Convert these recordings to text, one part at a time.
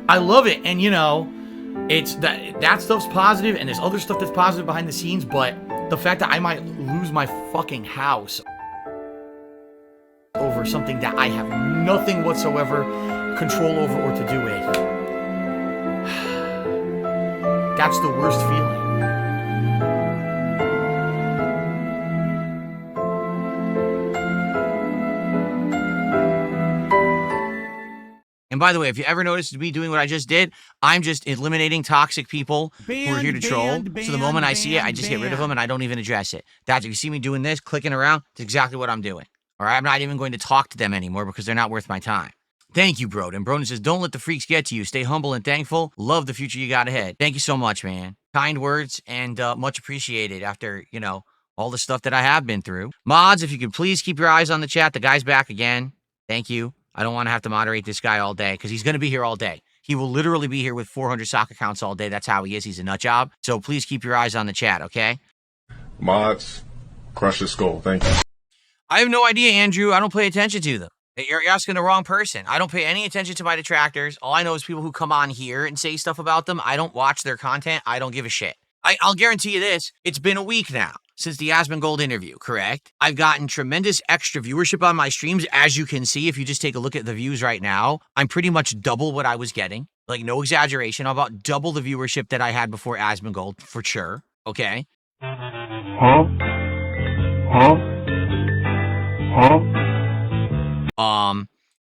I love it. And, you know, it's that stuff's positive, and there's other stuff that's positive behind the scenes, but the fact that I might lose my fucking house over something that I have nothing whatsoever control over or to do with, that's the worst feeling. And by the way, if you ever noticed me doing what I just did, I'm just eliminating toxic people who are here to troll. So the moment I see it, I just get rid of them and I don't even address it. That's, if you see me doing this, clicking around, that's exactly what I'm doing. All right, I'm not even going to talk to them anymore because they're not worth my time. Thank you, Broden. Broden says, don't let the freaks get to you. Stay humble and thankful. Love the future you got ahead. Thank you so much, man. Kind words and much appreciated after, you know, all the stuff that I have been through. Mods, if you could please keep your eyes on the chat. The guy's back again. Thank you. I don't want to have to moderate this guy all day because he's going to be here all day. He will literally be here with 400 sock accounts all day. That's how he is. He's a nut job. So please keep your eyes on the chat, okay? Mods, crush your skull. Thank you. I have no idea, Andrew. I don't pay attention to them. You're asking the wrong person. I don't pay any attention to my detractors. All I know is people who come on here and say stuff about them. I don't watch their content. I don't give a shit. I'll guarantee you this. It's been a week now since the Asmongold interview, correct? I've gotten tremendous extra viewership on my streams. As you can see, if you just take a look at the views right now, I'm pretty much double what I was getting. Like, no exaggeration. I'm about double the viewership that I had before Asmongold, for sure. Okay? Huh?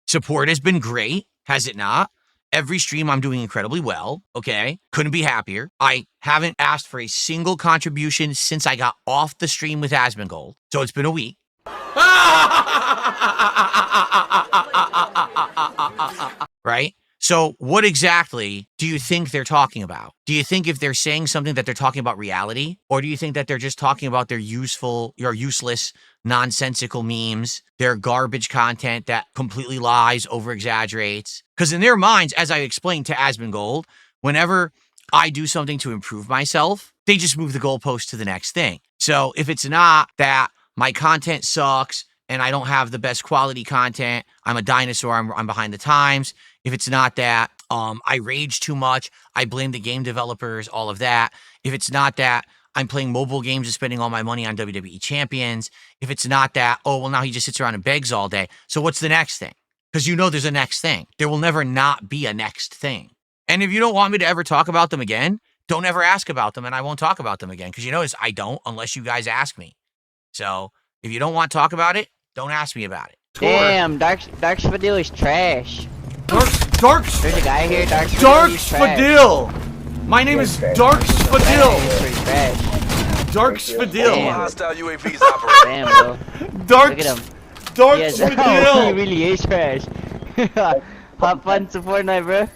Support has been great, has it not? Every stream I'm doing incredibly well, okay? Couldn't be happier. I haven't asked for a single contribution since I got off the stream with Asmongold. So it's been a week. Right? So what exactly do you think they're talking about? Do you think if they're saying something that they're talking about reality? Or do you think that they're just talking about their useless, nonsensical memes, their garbage content that completely lies, over-exaggerates? Because in their minds, as I explained to Asmongold, whenever I do something to improve myself, they just move the goalpost to the next thing. So if it's not that my content sucks and I don't have the best quality content, I'm a dinosaur, I'm behind the times. If it's not that I rage too much, I blame the game developers, all of that. If it's not that I'm playing mobile games and spending all my money on WWE champions. If it's not that, oh, well, now he just sits around and begs all day. So what's the next thing? Because you know there's a next thing. There will never not be a next thing. And if you don't want me to ever talk about them again, don't ever ask about them and I won't talk about them again. Because you notice I don't unless you guys ask me. So if you don't want to talk about it, don't ask me about it. Damn, Dark Spadil is trash. There's a guy here, Dark Spadil. My name is Dark Spadil. Dark Spadil. Hostile UAVs operating. Damn, bro. Dark Look at him. Spadil. He really is trash. Have fun to Fortnite, bro.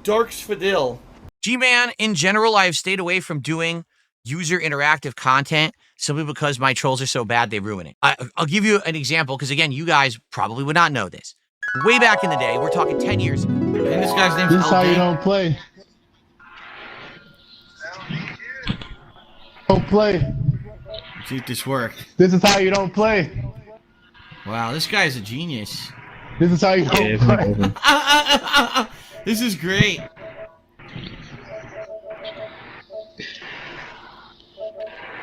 Dark Spadil. G-Man, in general, I have stayed away from doing user interactive content simply because my trolls are so bad they ruin it. I'll give you an example because, again, you guys probably would not know this. Way back in the day, we're talking 10 years ago. And this guy's name's This is how you don't play. Don't play. Let's see if this worked. This is how you don't play. Wow, this guy's a genius. This is how you don't play. This is great.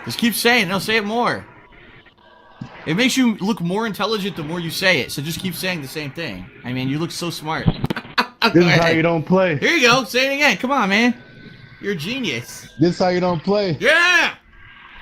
Just keep saying it. No, say it more. It makes you look more intelligent the more you say it. So just keep saying the same thing. I mean, you look so smart. This is how you don't play. Here you go. Say it again. Come on, man. You're a genius. This is how you don't play. Yeah.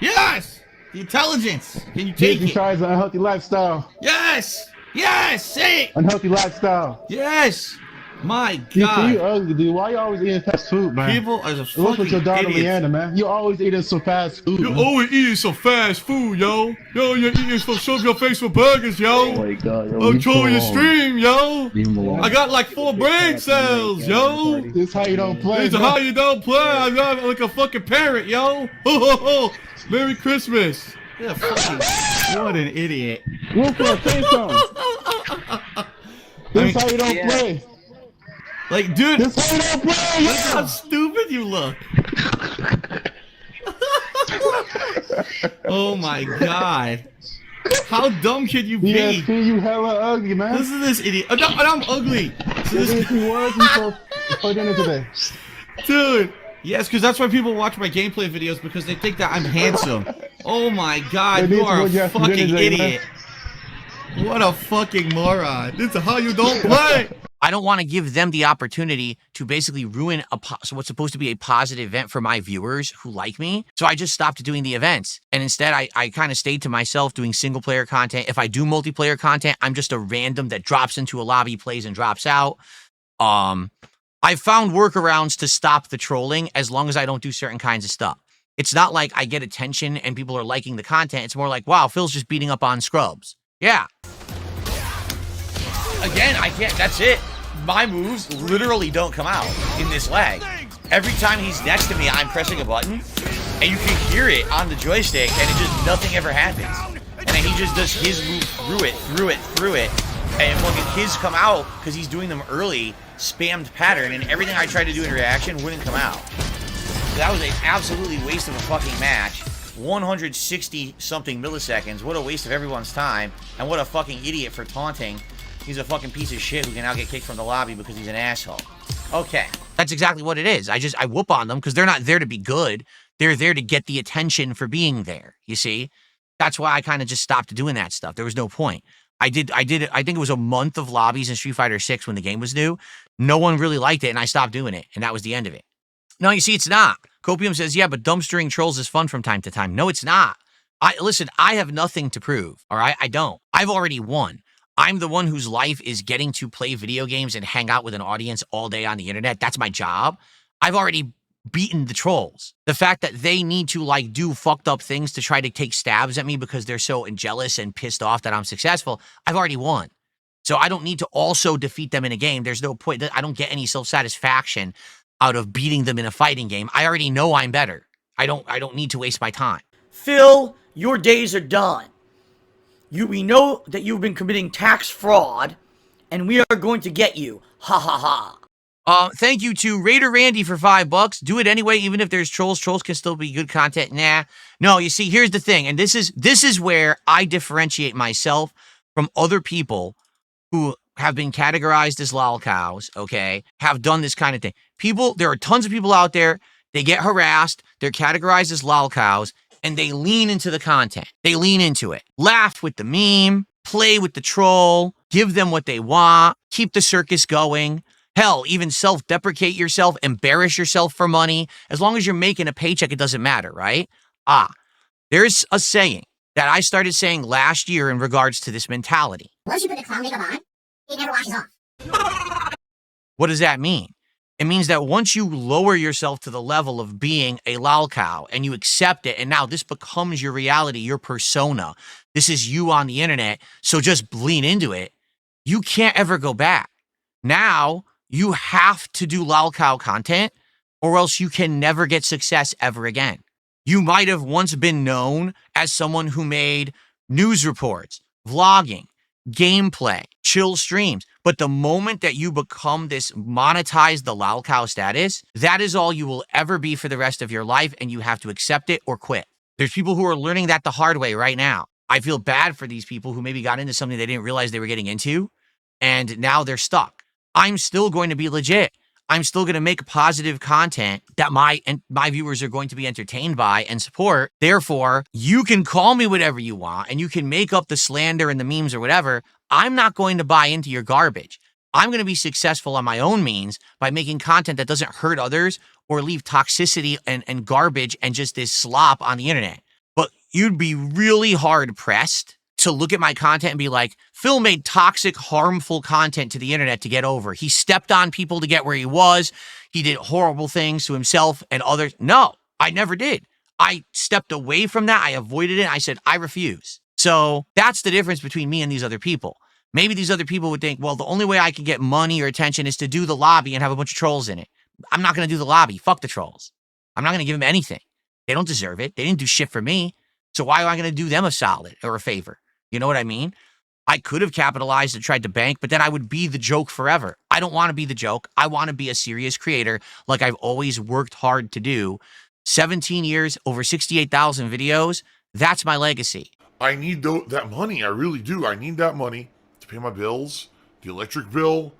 Yes. The intelligence. Can you take it? Tries an unhealthy lifestyle. Yes. Yes. Say it. Unhealthy lifestyle. Yes. My You God. ugly, dude. Why you always eating fast food, man? People are just What's with your fucking daughter, idiots. Leanna, man? You always eating some fast food. You man. always eating some fast food, yo. Yo, you're eating some shove your face for burgers, yo. Oh my God, yo, I'm trolling your stream, yo. Leave him alone. I got like 4 brain cells, yo. This is how you don't play. This is how you don't play. I got like a fucking parrot, yo. Ho ho ho. Merry Christmas. Yeah, fucking, what an idiot. Wolfman, say something. This is how you don't play. Like, dude, This is how you don't play. look how stupid you look. Oh my God. How dumb can you be? DSP, you hella ugly, man. Listen to this idiot. I'm ugly. So If this, he was, he's so For dinner today. Dude. Yes, because that's why people watch my gameplay videos, because they think that I'm handsome. Oh my god, It you is are a what you have to do fucking today, idiot. What a fucking moron. This is how you don't play. I don't want to give them the opportunity to basically ruin what's supposed to be a positive event for my viewers who like me. So I just stopped doing the events. And instead, I kind of stayed to myself doing single player content. If I do multiplayer content, I'm just a random that drops into a lobby, plays, and drops out. I've found workarounds to stop the trolling as long as I don't do certain kinds of stuff. It's not like I get attention and people are liking the content. It's more like, wow, Phil's just beating up on scrubs. Yeah. Again, I can't, that's it. My moves literally don't come out in this lag. Every time he's next to me, I'm pressing a button, and you can hear it on the joystick, and it just, nothing ever happens. And then he just does his move through it, and fucking his come out, because he's doing them early, spammed pattern, and everything I tried to do in reaction wouldn't come out. That was an absolutely waste of a fucking match. 160 something milliseconds. What a waste of everyone's time, and what a fucking idiot for taunting. He's a fucking piece of shit who can now get kicked from the lobby because he's an asshole. Okay. That's exactly what it is. I whoop on them because they're not there to be good. They're there to get the attention for being there, you see? That's why I kind of just stopped doing that stuff. There was no point. I think it was a month of lobbies in Street Fighter 6 when the game was new. No one really liked it, and I stopped doing it, and that was the end of it. No, you see, it's not. Copium says, yeah, but dumpstering trolls is fun from time to time. No, it's not. Listen, I have nothing to prove, all right? I don't. I've already won. I'm the one whose life is getting to play video games and hang out with an audience all day on the internet. That's my job. I've already beaten the trolls. The fact that they need to like do fucked up things to try to take stabs at me because they're so jealous and pissed off that I'm successful, I've already won. So I don't need to also defeat them in a game. There's no point. I don't get any self-satisfaction out of beating them in a fighting game. I already know I'm better. I don't need to waste my time. Phil, your days are done. We know that you've been committing tax fraud, and we are going to get you. Ha ha ha. Thank you to Raider Randy for $5. Do it anyway, even if there's trolls. Trolls can still be good content. Nah. No, you see, here's the thing, and this is where I differentiate myself from other people who have been categorized as lolcows, okay, have done this kind of thing. There are tons of people out there, they get harassed, they're categorized as lolcows, and they lean into the content. They lean into it. Laugh with the meme, play with the troll, give them what they want, keep the circus going. Hell, even self-deprecate yourself, embarrass yourself for money. As long as you're making a paycheck, it doesn't matter, right? There's a saying that I started saying last year in regards to this mentality. Once you put the clown makeup on, it never washes off. What does that mean? It means that once you lower yourself to the level of being a lolcow and you accept it, and now this becomes your reality, your persona, this is you on the internet, so just lean into it, you can't ever go back. Now, you have to do lolcow content, or else you can never get success ever again. You might have once been known as someone who made news reports, vlogging, gameplay, chill streams. But the moment that you become this monetized the lolcow status, that is all you will ever be for the rest of your life, and you have to accept it or quit. There's people who are learning that the hard way right now. I feel bad for these people who maybe got into something they didn't realize they were getting into, and now they're stuck. I'm still going to be legit. I'm still going to make positive content that my viewers are going to be entertained by and support. Therefore, you can call me whatever you want and you can make up the slander and the memes or whatever. I'm not going to buy into your garbage. I'm going to be successful on my own means by making content that doesn't hurt others or leave toxicity and garbage and just this slop on the internet. But you'd be really hard pressed to look at my content and be like, Phil made toxic, harmful content to the internet to get over. He stepped on people to get where he was. He did horrible things to himself and others. No, I never did. I stepped away from that. I avoided it. I said, I refuse. So that's the difference between me and these other people. Maybe these other people would think, well, the only way I can get money or attention is to do the lobby and have a bunch of trolls in it. I'm not going to do the lobby. Fuck the trolls. I'm not going to give them anything. They don't deserve it. They didn't do shit for me. So why am I going to do them a solid or a favor? You know what I mean? I could have capitalized and tried to bank, but then I would be the joke forever. I don't want to be the joke. I want to be a serious creator like I've always worked hard to do. 17 years, over 68,000 videos. That's my legacy. I need that money. I really do. I need that money to pay my bills, the electric bill,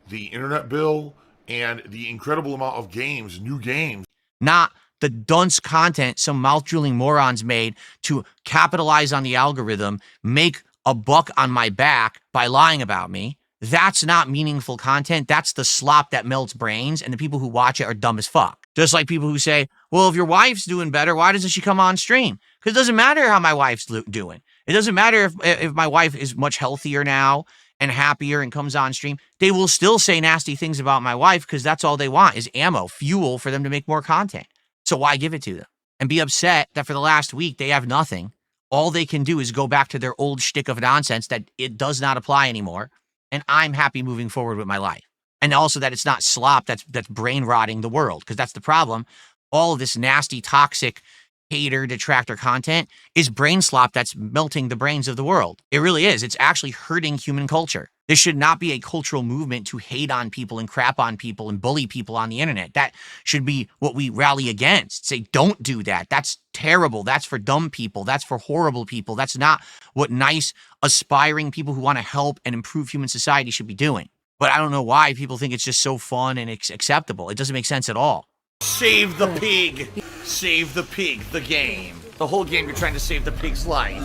the internet bill, and the incredible amount of games, new games. Not the dunce content some mouth-drooling morons made to capitalize on the algorithm, make a buck on my back by lying about me. That's not meaningful content. That's the slop that melts brains, and the people who watch it are dumb as fuck. Just like people who say, well, if your wife's doing better, why doesn't she come on stream? Because it doesn't matter how my wife's doing. It doesn't matter if my wife is much healthier now and happier and comes on stream. They will still say nasty things about my wife because that's all they want is ammo, fuel for them to make more content. So why give it to them? And be upset that for the last week they have nothing. All they can do is go back to their old shtick of nonsense that it does not apply anymore. And I'm happy moving forward with my life. And also that it's not slop that's brain rotting the world, because that's the problem. All of this nasty, toxic, hater, detractor content is brain slop that's melting the brains of the world. It really is. It's actually hurting human culture. This should not be a cultural movement to hate on people and crap on people and bully people on the internet. That should be what we rally against. Say, don't do that. That's terrible. That's for dumb people. That's for horrible people. That's not what nice, aspiring people who want to help and improve human society should be doing. But I don't know why people think it's just so fun and acceptable. It doesn't make sense at all. Save the pig. Save the pig, the game. The whole game, you're trying to save the pig's life.